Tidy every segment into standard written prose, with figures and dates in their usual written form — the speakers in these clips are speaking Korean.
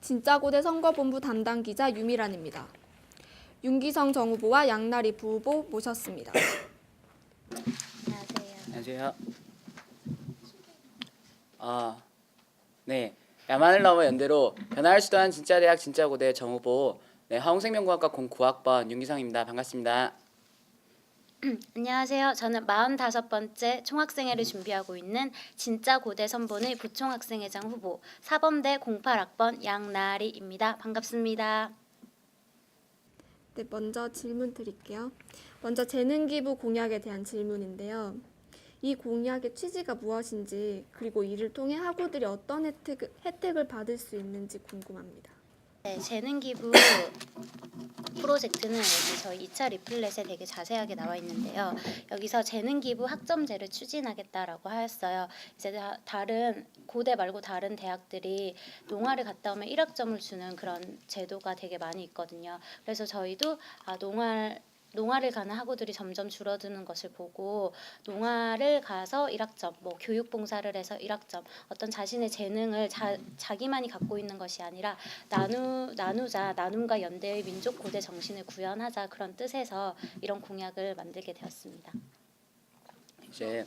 진짜고대 선거본부 담당 기자 유미란입니다. 윤기성 정 후보와 양나리 부후보 모셨습니다. 안녕하세요. 네. 야만을 넘어 연대로 변화할 수도 한 진짜 대학 진짜고대 정 후보, 화홍생명공학과 09학번 윤기성입니다. 반갑습니다. 안녕하세요. 저는 45번째 총학생회를 준비하고 있는 진짜고대 선본의 부총학생회장 후보 4범대 08학번 양나리입니다. 반갑습니다. 네, 먼저 질문 드릴게요. 먼저 재능기부 공약에 대한 질문인데요. 이 공약의 취지가 무엇인지 그리고 이를 통해 학우들이 어떤 혜택을 받을 수 있는지 궁금합니다. 네, 재능기부 프로젝트는 여기 저희 2차 리플렛에 되게 자세하게 나와 있는데요. 여기서 재능기부 학점제를 추진하겠다라고 하였어요. 이제 다른 고대 말고 다른 대학들이 농아를 갔다 오면 1학점을 주는 그런 제도가 되게 많이 있거든요. 그래서 저희도 농아를 가는 학우들이 점점 줄어드는 것을 보고 농아를 가서 1학점, 뭐 교육봉사를 해서 1학점, 어떤 자신의 재능을 자기만이 갖고 있는 것이 아니라 나누자, 나눔과 연대의 민족 고대 정신을 구현하자 그런 뜻에서 이런 공약을 만들게 되었습니다. 이제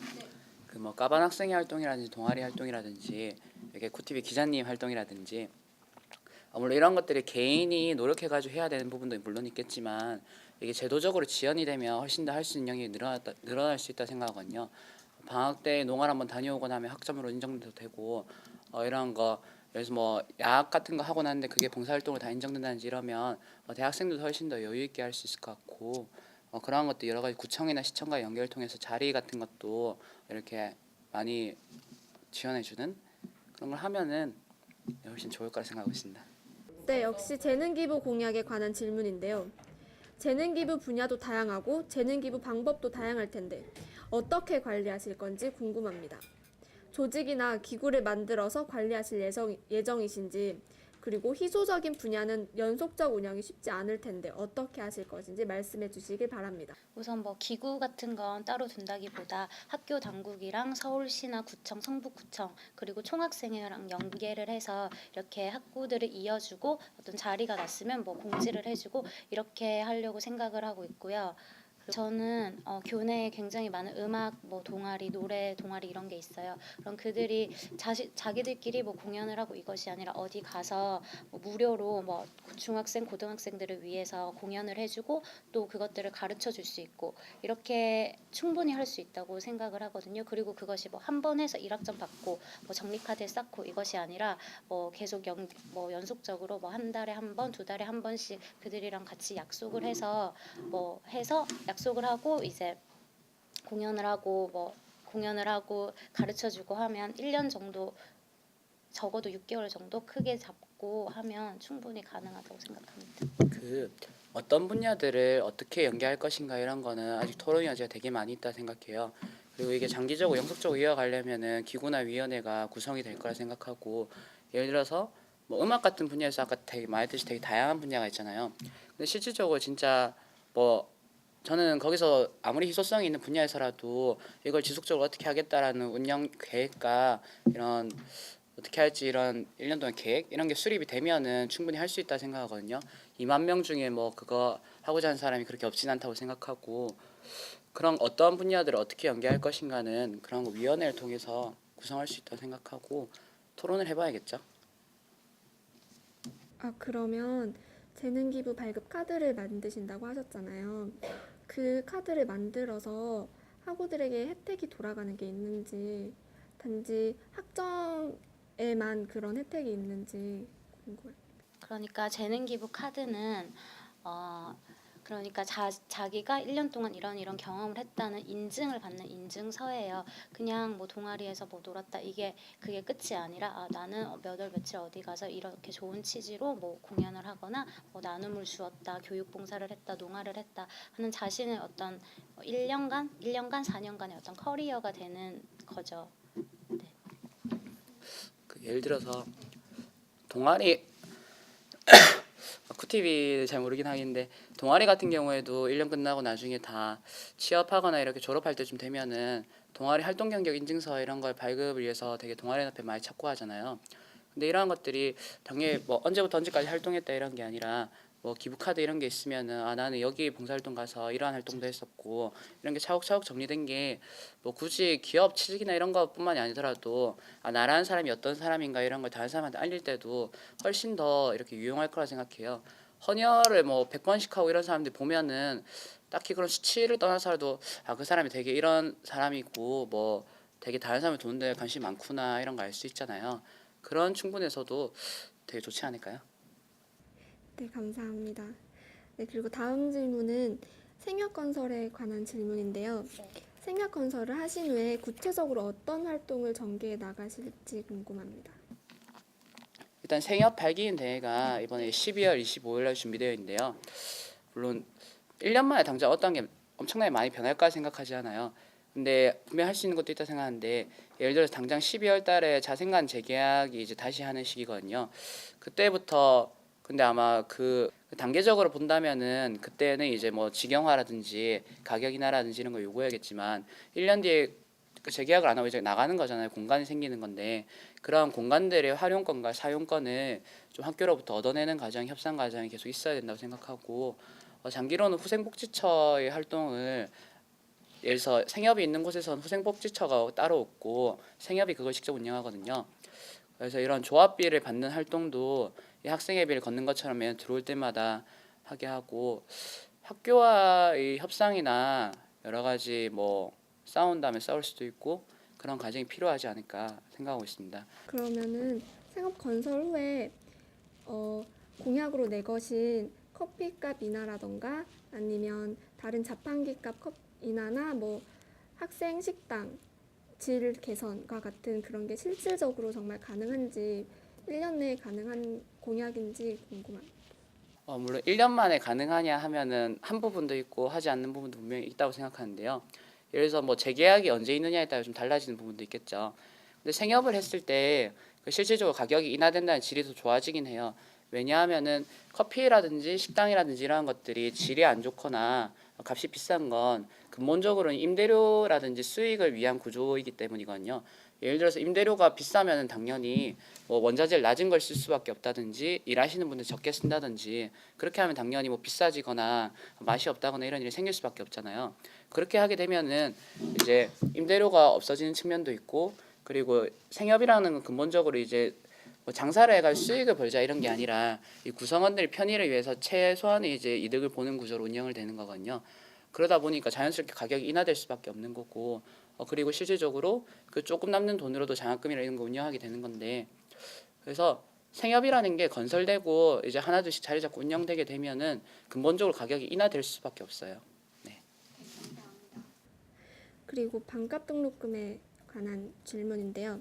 그 뭐 까반 학생회 활동이라든지 동아리 활동이라든지 이렇게 쿠티비 기자님 활동이라든지 물론 이런 것들이 개인이 노력해가지고 해야 되는 부분도 물론 있겠지만 이게 제도적으로 지연이 되면 훨씬 더 할 수 있는 영역이 늘어날 수 있다 생각하거든요. 방학 때 농활 한번 다녀오고 나면 학점으로 인정도 되고 이런 거 그래서 뭐 야학 같은 거 하고 나는데 그게 봉사활동으로 다 인정된다든지 이러면 대학생들도 훨씬 더 여유 있게 할 수 있을 것 같고 그런 것도 여러 가지 구청이나 시청과 연결을 통해서 자리 같은 것도 이렇게 많이 지원해주는 그런 걸 하면은 훨씬 좋을 거라 생각하고 있습니다. 네, 역시 재능기부 공약에 관한 질문인데요. 재능기부 분야도 다양하고 재능기부 방법도 다양할 텐데 어떻게 관리하실 건지 궁금합니다. 조직이나 기구를 만들어서 관리하실 예정이신지 그리고 희소적인 분야는 연속적 운영이 쉽지 않을 텐데 어떻게 하실 것인지 말씀해 주시길 바랍니다. 우선 뭐 기구 같은 건 따로 둔다기보다 학교 당국이랑 서울시나 구청, 성북구청 그리고 총학생회랑 연계를 해서 이렇게 학구들을 이어주고 어떤 자리가 났으면 뭐 공지를 해주고 이렇게 하려고 생각을 하고 있고요. 저는 교내에 굉장히 많은 음악, 뭐 동아리, 노래 동아리 이런 게 있어요. 그럼 그들이 자기들끼리 뭐 공연을 하고 이것이 아니라 어디 가서 뭐 무료로 뭐 중학생, 고등학생들을 위해서 공연을 해주고 또 그것들을 가르쳐 줄 수 있고 이렇게 충분히 할 수 있다고 생각을 하거든요. 그리고 그것이 뭐 한 번 해서 1학점 받고 뭐 적립카드에 쌓고 이것이 아니라 뭐 계속 연속적으로 뭐 한 달에 한 번, 2달에 한 번씩 그들이랑 같이 약속을 해서 약속을 하고 이제 공연을 하고 가르쳐주고 하면 1년 정도 적어도 6개월 정도 크게 잡고 하면 충분히 가능하다고 생각합니다. 그 어떤 분야들을 어떻게 연계할 것인가 이런 거는 아직 토론 여지가 되게 많이 있다 생각해요. 그리고 이게 장기적으로 영속적으로 이어가려면은 기구나 위원회가 구성이 될 거라 생각하고 예를 들어서 뭐 음악 같은 분야에서 아까 되게 말했듯이 되게 다양한 분야가 있잖아요. 근데 실질적으로 진짜 뭐 저는 거기서 아무리 희소성이 있는 분야에서라도 이걸 지속적으로 어떻게 하겠다라는 운영 계획과 이런 어떻게 할지 이런 1년 동안 계획 이런 게 수립이 되면은 충분히 할 수 있다 생각하거든요. 2만 명 중에 뭐 그거 하고자 하는 사람이 그렇게 없진 않다고 생각하고 그런 어떠한 분야들을 어떻게 연계할 것인가는 그런 거 위원회를 통해서 구성할 수 있다고 생각하고 토론을 해봐야겠죠. 그러면 재능기부 발급 카드를 만드신다고 하셨잖아요. 그 카드를 만들어서 학우들에게 혜택이 돌아가는 게 있는지 단지 학점에만 그런 혜택이 있는지 궁금해요. 그러니까 재능기부 카드는 그러니까 자기가 1년 동안 이런 경험을 했다는 인증을 받는 인증서예요. 그냥 뭐 동아리에서 뭐 놀았다 그게 끝이 아니라 나는 몇 월 며칠 어디 가서 이렇게 좋은 취지로 뭐 공연을 하거나 뭐 나눔을 주었다, 교육봉사를 했다, 농아를 했다 하는 자신의 어떤 1년간, 4년간의 어떤 커리어가 되는 거죠. 네. 예를 들어서 동아리 쿠티비 잘 모르긴 하겠는데 동아리 같은 경우에도 1년 끝나고 나중에 다 취업하거나 이렇게 졸업할 때쯤 되면은 동아리 활동 경력 인증서 이런 걸 발급을 위해서 되게 동아리 연합회 많이 찾고 하잖아요. 근데 이러한 것들이 당연히 뭐 언제부터 언제까지 활동했다 이런 게 아니라 뭐 기부카드 이런 게 있으면은 나는 여기 봉사활동 가서 이러한 활동도 했었고 이런 게 차곡차곡 정리된 게 뭐 굳이 기업 취직이나 이런 것뿐만이 아니더라도 나라는 사람이 어떤 사람인가 이런 걸 다른 사람한테 알릴 때도 훨씬 더 이렇게 유용할 거라 생각해요. 헌혈을 뭐 100번씩 하고 이런 사람들 보면은 딱히 그런 수치를 떠나서라도 그 사람이 되게 이런 사람이고 뭐 되게 다른 사람을 도는 데 관심이 많구나 이런 거 알 수 있잖아요. 그런 충분에서도 되게 좋지 않을까요? 네, 감사합니다. 네, 그리고 다음 질문은 생협건설에 관한 질문인데요. 네. 생협건설을 하신 후에 구체적으로 어떤 활동을 전개해 나가실지 궁금합니다. 일단 생협 발기인 대회가 이번에 12월 25일 날 준비되어 있는데요. 물론 1년 만에 당장 어떤 게 엄청나게 많이 변할까 생각하지 않아요. 근데 분명 할 수 있는 것도 있다 생각하는데 예를 들어서 당장 12월 달에 자생관 재계약이 이제 다시 하는 시기거든요. 그때부터 근데 아마 그 단계적으로 본다면은 그때는 이제 뭐 직영화라든지 가격 인하라든지 이런 걸 요구해야겠지만 1년 뒤에 그 재계약을 안 하고 이제 나가는 거잖아요. 공간이 생기는 건데 그런 공간들의 활용권과 사용권을 좀 학교로부터 얻어내는 과정, 협상 과정이 계속 있어야 된다고 생각하고 장기로는 후생복지처의 활동을 예를 들어서 생협이 있는 곳에서는 후생복지처가 따로 없고 생협이 그걸 직접 운영하거든요. 그래서 이런 조합비를 받는 활동도 이 학생회비를 걷는 것처럼 매년 들어올 때마다 하게 하고 학교와의 협상이나 여러 가지 뭐 싸운 다음에 싸울 수도 있고 그런 과정이 필요하지 않을까 생각하고 있습니다. 그러면은 생협건설 후에 공약으로 내것인 커피값 인하라던가 아니면 다른 자판기값 인하나 뭐 학생 식당 질 개선과 같은 그런 게 실질적으로 정말 가능한지 1년 내에 가능한 공약인지 궁금합니다. 물론 1년 만에 가능하냐 하면은 한 부분도 있고 하지 않는 부분도 분명히 있다고 생각하는데요. 예를 들어서 뭐 재계약이 언제 있느냐에 따라 좀 달라지는 부분도 있겠죠. 근데 생협을 했을 때 그 실질적으로 가격이 인하된다는 질이 더 좋아지긴 해요. 왜냐하면은 커피라든지 식당이라든지 이러한 것들이 질이 안 좋거나 값이 비싼 건 근본적으로는 임대료라든지 수익을 위한 구조이기 때문이거든요. 예를 들어서 임대료가 비싸면은 당연히 뭐 원자재를 낮은 걸 쓸 수밖에 없다든지 일하시는 분들 적게 쓴다든지 그렇게 하면 당연히 뭐 비싸지거나 맛이 없다거나 이런 일이 생길 수밖에 없잖아요. 그렇게 하게 되면은 이제 임대료가 없어지는 측면도 있고 그리고 생협이라는 건 근본적으로 이제 뭐 장사를 해가 수익을 벌자 이런 게 아니라 이 구성원들 편의를 위해서 최소한의 이제 이득을 보는 구조로 운영을 되는 거거든요. 그러다 보니까 자연스럽게 가격이 인하될 수밖에 없는 거고 그리고 실질적으로 그 조금 남는 돈으로도 장학금이나 이런 거 운영하게 되는 건데 그래서 생협이라는 게 건설되고 이제 하나둘씩 자리 잡고 운영되게 되면은 근본적으로 가격이 인하될 수밖에 없어요. 네. 그리고 반값 등록금에 관한 질문인데요.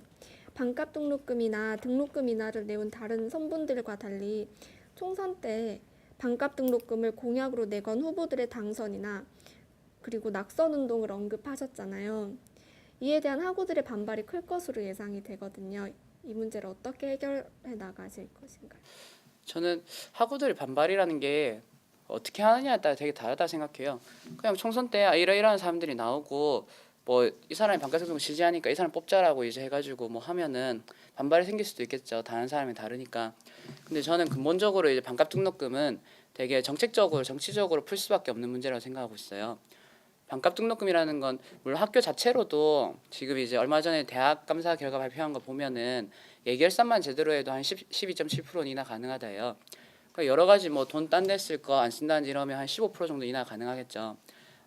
반값 등록금이나 등록금 인하를 내온 다른 선분들과 달리 총선 때 반값 등록금을 공약으로 내건 후보들의 당선이나 그리고 낙선 운동을 언급하셨잖아요. 이에 대한 학우들의 반발이 클 것으로 예상이 되거든요. 이 문제를 어떻게 해결해 나가실 것인가요? 저는 학우들 반발이라는 게 어떻게 하느냐에 따라 되게 다르다 생각해요. 그냥 총선 때 이러이러한 사람들이 나오고 뭐 이 사람이 반값 등록금 지지하니까 이 사람 뽑자라고 이제 해가지고 뭐 하면은 반발이 생길 수도 있겠죠. 다른 사람이 다르니까. 근데 저는 근본적으로 이제 반값 등록금은 되게 정책적으로 정치적으로 풀 수밖에 없는 문제라고 생각하고 있어요. 반값 등록금이라는 건 물론 학교 자체로도 지금 이제 얼마 전에 대학 감사 결과 발표한 거 보면은 예결산만 제대로 해도 한 12.7%는 인하 가능하다예요. 그러니까 여러 가지 뭐 돈 딴 데 쓸 거 안 쓴다든지 이러면 한 15% 정도 인하 가능하겠죠.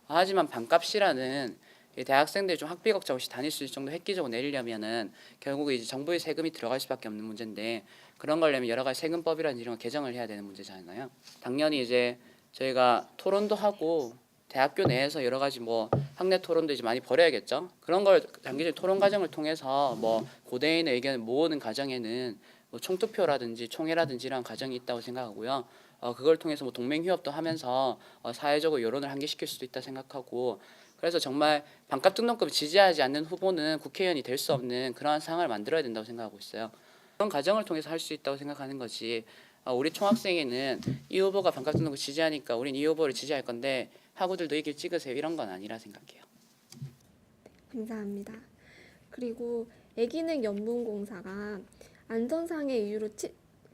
하지만 반값이라는 이 대학생들이 좀 학비 걱정 없이 다닐 수 있을 정도 획기적으로 내리려면은 결국 이제 정부의 세금이 들어갈 수밖에 없는 문제인데 그런 걸려면 여러 가지 세금법이라든지 이런 걸 개정을 해야 되는 문제잖아요. 당연히 이제 저희가 토론도 하고 대학교 내에서 여러 가지 뭐 학내 토론도 이제 많이 벌여야겠죠. 그런 걸 장기적인 토론 과정을 통해서 뭐 고대인의 의견을 모으는 과정에는 뭐 총투표라든지 총회라든지 이런 과정이 있다고 생각하고요. 그걸 통해서 뭐 동맹휴업도 하면서 사회적으로 여론을 환기시킬 수도 있다 생각하고 그래서 정말 반값 등록금 지지하지 않는 후보는 국회의원이 될 수 없는 그러한 상황을 만들어야 된다고 생각하고 있어요. 그런 과정을 통해서 할 수 있다고 생각하는 거지. 우리 총학생회는 이 후보가 반값 등록을 지지하니까 우린 이 후보를 지지할 건데 학우들도 이 길 찍으세요 이런 건 아니라 생각해요. 감사합니다. 그리고 애기능 연문공사가 안전상의 이유로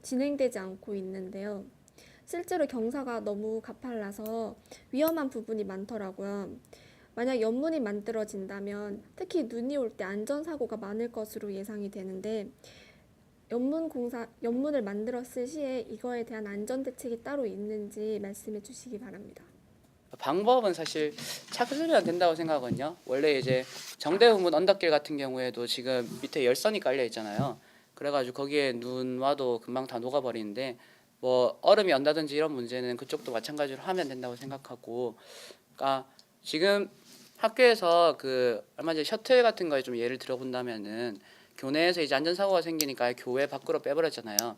진행되지 않고 있는데요. 실제로 경사가 너무 가팔라서 위험한 부분이 많더라고요. 만약 연문이 만들어진다면 특히 눈이 올 때 안전사고가 많을 것으로 예상이 되는데 연문을 만들었을 시에 이거에 대한 안전대책이 따로 있는지 말씀해 주시기 바랍니다. 방법은 사실 차근차근 된다고 생각하거든요. 원래 이제 정대후문 언덕길 같은 경우에도 지금 밑에 열선이 깔려 있잖아요. 그래가지고 거기에 눈 와도 금방 다 녹아버리는데 뭐 얼음이 언다든지 이런 문제는 그쪽도 마찬가지로 하면 된다고 생각하고, 그러니까 지금 학교에서 그 얼마 전에 셔틀 같은 거에 좀 예를 들어본다면은 교내에서 이제 안전사고가 생기니까 아예 교외 밖으로 빼버렸잖아요.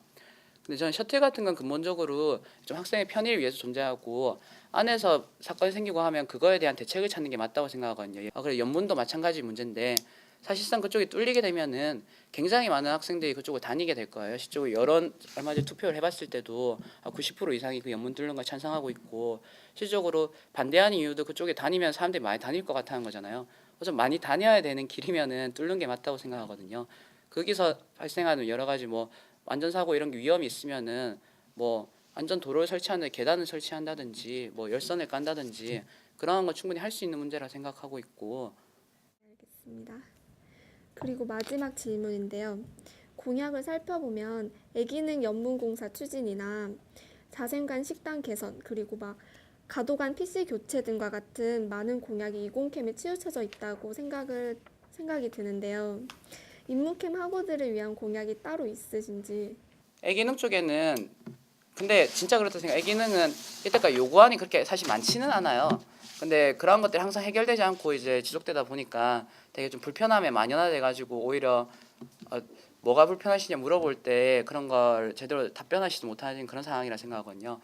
근데 저는 셔틀 같은 건 근본적으로 좀 학생의 편의를 위해서 존재하고 안에서 사건이 생기고 하면 그거에 대한 대책을 찾는 게 맞다고 생각하거든요. 그래 연문도 마찬가지 문제인데 사실상 그쪽이 뚫리게 되면은 굉장히 많은 학생들이 그쪽을 다니게 될 거예요. 실제로 여론 얼마 전에 투표를 해봤을 때도 90% 이상이 그 연문 뚫는 걸 찬성하고 있고, 실질적으로 반대하는 이유도 그쪽에 다니면 사람들이 많이 다닐 것 같다는 거잖아요. 그래서 많이 다녀야 되는 길이면은 뚫는 게 맞다고 생각하거든요. 거기서 발생하는 여러 가지 뭐 안전사고 이런 게 위험이 있으면은 뭐 안전 도로를 설치하는 계단을 설치한다든지 뭐 열선을 깐다든지 그런 거 충분히 할 수 있는 문제라 생각하고 있고. 알겠습니다. 그리고 마지막 질문인데요. 공약을 살펴보면 애기능 연문공사 추진이나 자생관 식당 개선, 그리고 막 가도관 PC 교체 등과 같은 많은 공약이 이공캠에 치우쳐져 있다고 생각이 드는데요. 인문캠 학우들을 위한 공약이 따로 있으신지. 애기능 쪽에는 근데 진짜 그렇다 생각. 애기능은 이때까지 요구안이 그렇게 사실 많지는 않아요. 근데 그런 것들이 항상 해결되지 않고 이제 지속되다 보니까 되게 좀 불편함에 만연화돼 가지고 오히려 뭐가 불편하시냐 물어볼 때 그런 걸 제대로 답변하시지 못하는 그런 상황이라 생각하거든요.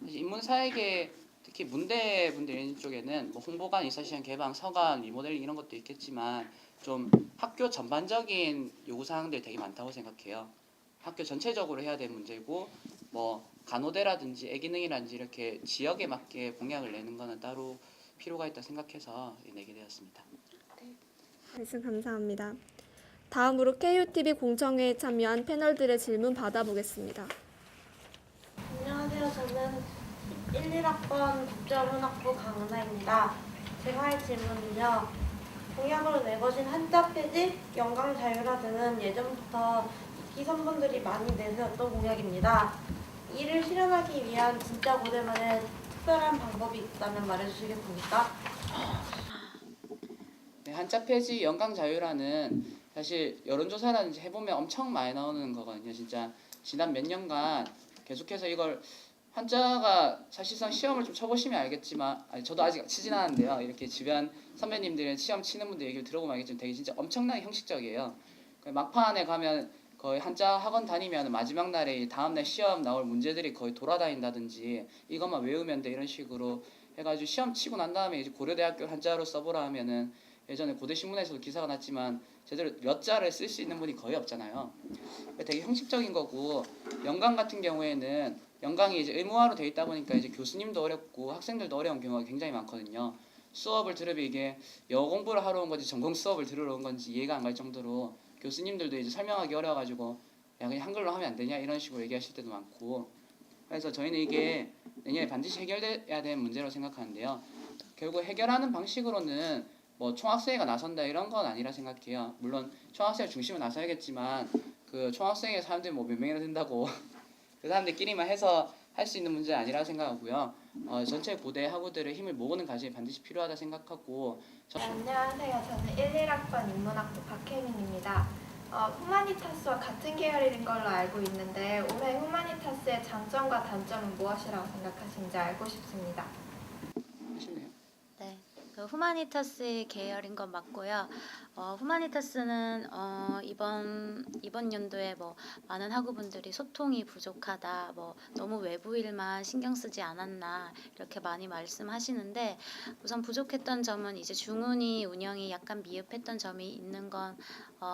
인문사회계 특히 문대분들 이런 쪽에는 뭐 홍보관, 이사시간 개방, 서관, 리모델링 이런 것도 있겠지만 좀 학교 전반적인 요구 사항들이 되게 많다고 생각해요. 학교 전체적으로 해야 될 문제고 뭐 간호대라든지 애기능이라든지 이렇게 지역에 맞게 공약을 내는 거는 따로 필요가 있다 생각해서 내게 되었습니다. 말씀 감사합니다. 다음으로 KUTV 공청회에 참여한 패널들의 질문 받아보겠습니다. 안녕하세요. 저는 1, 1학번 국정문학부 강은하입니다. 제가 할 질문은요. 공약으로 내거진 한자 폐지, 영광 자유화 등은 예전부터 기성분들이 많이 내세웠던 공약입니다. 이를 실현하기 위한 진짜 고대만의 특별한 방법이 있다면 말해주시겠습니까? 네, 한자 폐지, 영광 자유라는 사실 여론조사라든지 해보면 엄청 많이 나오는 거거든요. 진짜 지난 몇 년간 계속해서 이걸 한자가 사실상 시험을 좀 쳐보시면 알겠지만, 아니 저도 아직 치진 않았는데요. 이렇게 주변 선배님들의 시험 치는 분들 얘기를 들어보면 알겠지만 되게 진짜 엄청나게 형식적이에요. 막판에 가면 거의 한자 학원 다니면 마지막 날에 다음 날 시험 나올 문제들이 거의 돌아다닌다든지 이것만 외우면 돼 이런 식으로 해가지고 시험 치고 난 다음에 이제 고려대학교 한자로 써보라 하면은 예전에 고대신문에서도 기사가 났지만 제대로 몇 자를 쓸 수 있는 분이 거의 없잖아요. 되게 형식적인 거고, 영광 같은 경우에는 영광이 이제 의무화로 돼 있다 보니까 이제 교수님도 어렵고 학생들도 어려운 경우가 굉장히 많거든요. 수업을 들으면 이게 영어 공부를 하러 온 건지 전공 수업을 들으러 온 건지 이해가 안 갈 정도로 교수님들도 이제 설명하기 어려워가지고 야 그냥 한글로 하면 안 되냐 이런 식으로 얘기하실 때도 많고, 그래서 저희는 이게 내년에 반드시 해결돼야 되는 문제라고 생각하는데요. 결국 해결하는 방식으로는 뭐 총학생회가 나선다 이런 건 아니라 생각해요. 물론 총학생회 중심으로 나서야겠지만 그 총학생회 사람들이 뭐 몇 명이나 된다고 그 사람들끼리만 해서 할 수 있는 문제는 아니라 생각하고요. 전체 고대 학우들의 힘을 모으는 과정이 반드시 필요하다 생각하고. 안녕하세요. 저는 1, 1학번 인문학부 박혜민입니다. 후마니타스와 같은 계열인 걸로 알고 있는데 올해 후마니타스의 장점과 단점은 무엇이라고 생각하시는지 알고 싶습니다. 하실래요? 네, 그 후마니타스의 계열인 건 맞고요. 후마니타스는 이번 연도에 뭐 많은 학우분들이 소통이 부족하다, 뭐 너무 외부 일만 신경 쓰지 않았나 이렇게 많이 말씀하시는데, 우선 부족했던 점은 이제 중운이 운영이 약간 미흡했던 점이 있는 건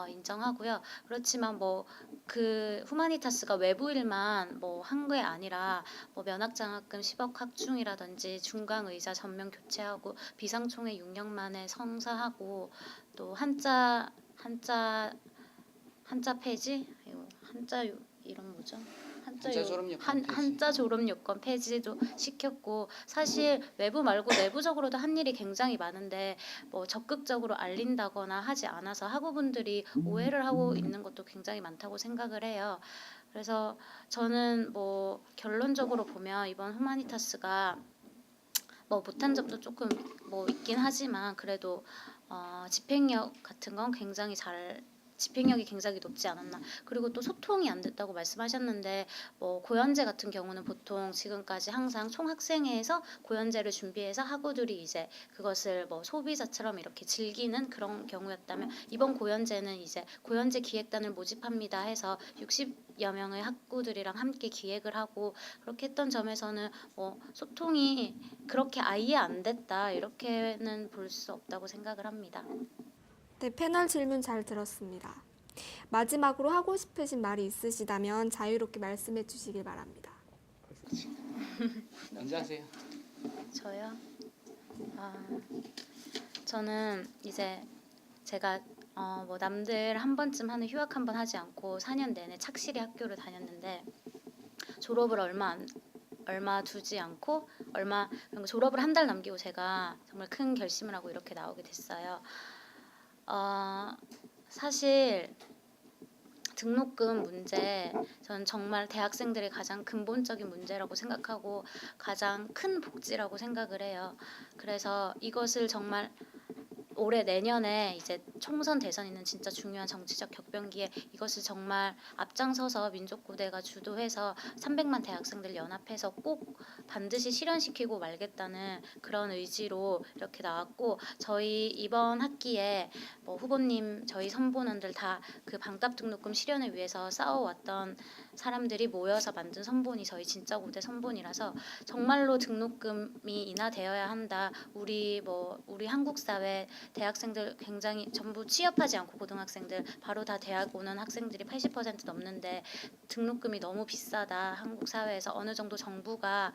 인정하고요. 그렇지만 뭐 그 후마니타스가 외부 일만 뭐 한 게 아니라 뭐 면학장학금 10억 확충이라든지 중강의자 전면 교체하고 비상총회 6년 만에 성사하고 또 한자 한자 폐지, 이거 이런 뭐죠? 한자 졸업요건 폐지. 한자 졸업 요건 폐지도 시켰고, 사실 외부 말고 내부적으로도 한 일이 굉장히 많은데 뭐 적극적으로 알린다거나 하지 않아서 학우분들이 오해를 하고 있는 것도 굉장히 많다고 생각을 해요. 그래서 저는 뭐 결론적으로 보면 이번 후마니타스가 뭐 못한 점도 조금 뭐 있긴 하지만 그래도 집행력 같은 건 집행력이 굉장히 높지 않았나. 그리고 또 소통이 안 됐다고 말씀하셨는데 뭐 고연제 같은 경우는 보통 지금까지 항상 총학생회에서 고연제를 준비해서 학우들이 이제 그것을 뭐 소비자처럼 이렇게 즐기는 그런 경우였다면, 이번 고연제는 이제 고연제 기획단을 모집합니다 해서 60여 명의 학우들이랑 함께 기획을 하고 그렇게 했던 점에서는 뭐 소통이 그렇게 아예 안 됐다 이렇게는 볼 수 없다고 생각을 합니다. 네, 패널 질문 잘 들었습니다. 마지막으로 하고 싶으신 말이 있으시다면 자유롭게 말씀해 주시길 바랍니다. 먼저 하세요. 저요? 저는 이제 제가 뭐 남들 한 번쯤 하는 휴학 한 번 하지 않고 4년 내내 착실히 학교를 다녔는데, 졸업을 얼마 두지 않고 졸업을 한 달 남기고 제가 정말 큰 결심을 하고 이렇게 나오게 됐어요. 사실 등록금 문제, 저는 정말 대학생들의 가장 근본적인 문제라고 생각하고 가장 큰 복지라고 생각을 해요. 그래서 이것을 정말 올해 내년에 이제 총선 대선 있는 진짜 중요한 정치적 격변기에 이것을 정말 앞장서서 민족구대가 주도해서 300만 대학생들 연합해서 꼭 반드시 실현시키고 말겠다는 그런 의지로 이렇게 나왔고, 저희 이번 학기에 뭐 후보님, 저희 선보원들 다 그 반값 등록금 실현을 위해서 싸워왔던 사람들이 모여서 만든 선본이 저희 진짜고대 선본이라서 정말로 등록금이 인하되어야 한다. 우리 한국 사회 대학생들 굉장히 전부 취업하지 않고 고등학생들 바로 다 대학 오는 학생들이 80% 넘는데 등록금이 너무 비싸다. 한국 사회에서 어느 정도 정부가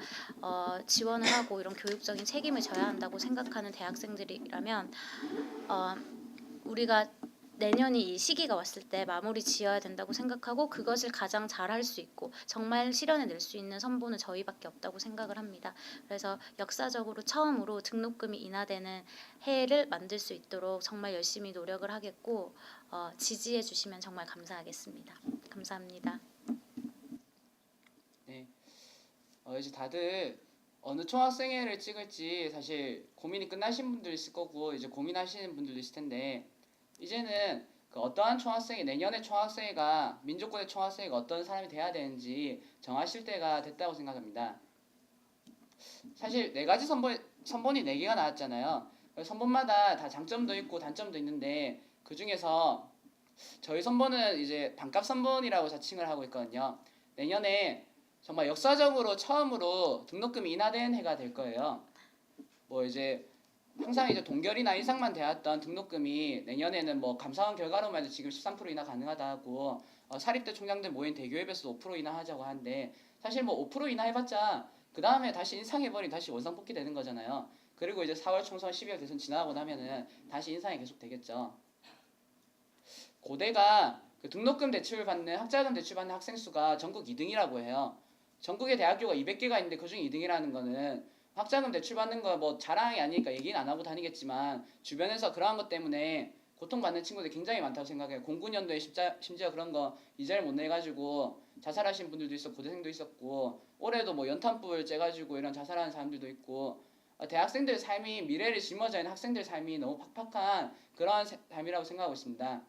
지원을 하고 이런 교육적인 책임을 져야 한다고 생각하는 대학생들이라면 우리가 내년이 이 시기가 왔을 때 마무리 지어야 된다고 생각하고 그것을 가장 잘할 수 있고 정말 실현해낼 수 있는 선보는 저희밖에 없다고 생각을 합니다. 그래서 역사적으로 처음으로 등록금이 인하되는 해를 만들 수 있도록 정말 열심히 노력을 하겠고 지지해 주시면 정말 감사하겠습니다. 감사합니다. 네. 이제 다들 어느 총학생회를 찍을지 사실 고민이 끝나신 분들 있을 거고 이제 고민하시는 분들도 있을 텐데, 이제는 그 어떠한 총학생회, 내년의 총학생회가 민족군의 총학생회가 어떤 사람이 돼야 되는지 정하실 때가 됐다고 생각합니다. 사실 4가지 선본이 4개가 나왔잖아요. 선본마다 다 장점도 있고 단점도 있는데 그 중에서 저희 선본은 이제 반값 선본이라고 자칭을 하고 있거든요. 내년에 정말 역사적으로 처음으로 등록금이 인하된 해가 될 거예요. 뭐 이제 항상 이제 동결이나 인상만 되었던 등록금이 내년에는 뭐 감사원 결과로만 해도 지금 13% 인하 가능하다 하고 사립대 총장들 모인 대교협에서도 5% 인하하자고 하는데, 사실 뭐 5% 인하해봤자 그 다음에 다시 인상해버리면 다시 원상복귀 되는 거잖아요. 그리고 이제 4월 총선 12월 대선 지나고 나면은 다시 인상이 계속 되겠죠. 고대가 그 등록금 대출 받는 학자금 대출 받는 학생 수가 전국 2등이라고 해요. 전국에 대학교가 200개가 있는데 그중 2등이라는 거는 학자금 대출 받는 거 뭐 자랑이 아니니까 얘기는 안 하고 다니겠지만 주변에서 그러한 것 때문에 고통받는 친구들이 굉장히 많다고 생각해요. 공군연도에 심지어 그런 거 이자를 못 내가지고 자살하신 분들도 있었고 고대생도 있었고, 올해도 뭐 연탄불 째가지고 이런 자살하는 사람들도 있고, 대학생들 삶이, 미래를 짊어져 있는 학생들 삶이 너무 팍팍한 그러한 삶이라고 생각하고 있습니다.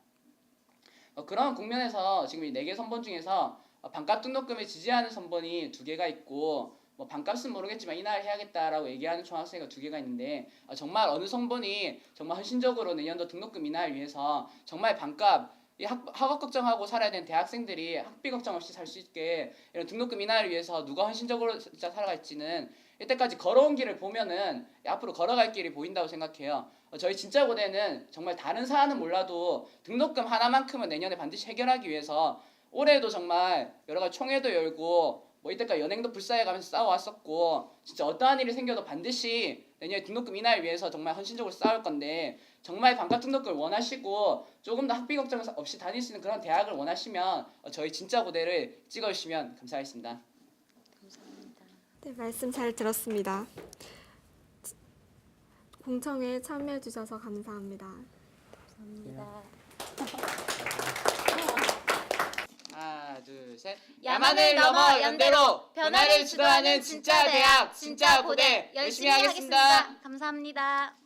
그런 국면에서 지금 이 4개 선본 중에서 반값 등록금을 지지하는 선본이 2개가 있고, 뭐 반값은 모르겠지만 인하를 해야겠다라고 얘기하는 총학생회가 2개가 있는데, 정말 어느 선본이 정말 헌신적으로 내년도 등록금 인하를 위해서 정말 반값, 이 학업 걱정하고 살아야 되는 대학생들이 학비 걱정 없이 살 수 있게 이런 등록금 인하를 위해서 누가 헌신적으로 진짜 살아갈지는 이때까지 걸어온 길을 보면은 앞으로 걸어갈 길이 보인다고 생각해요. 저희 진짜 고대는 정말 다른 사안은 몰라도 등록금 하나만큼은 내년에 반드시 해결하기 위해서 올해도 정말 여러 가지 총회도 열고 뭐 이때까지 연행도 불사해가면서 싸워왔었고 진짜 어떠한 일이 생겨도 반드시 내년에 등록금 인하를 위해서 정말 헌신적으로 싸울 건데 정말 반값 등록금을 원하시고 조금 더 학비 걱정 없이 다닐 수 있는 그런 대학을 원하시면 저희 진짜 고대를 찍어주시면 감사하겠습니다. 감사합니다. 네, 말씀 잘 들었습니다. 공청회에 참여해 주셔서 감사합니다. 감사합니다. 하나, 둘, 셋. 야만을 넘어 연대로 변화를 주도하는 진짜 대학, 진짜 고대 열심히 하겠습니다. 감사합니다.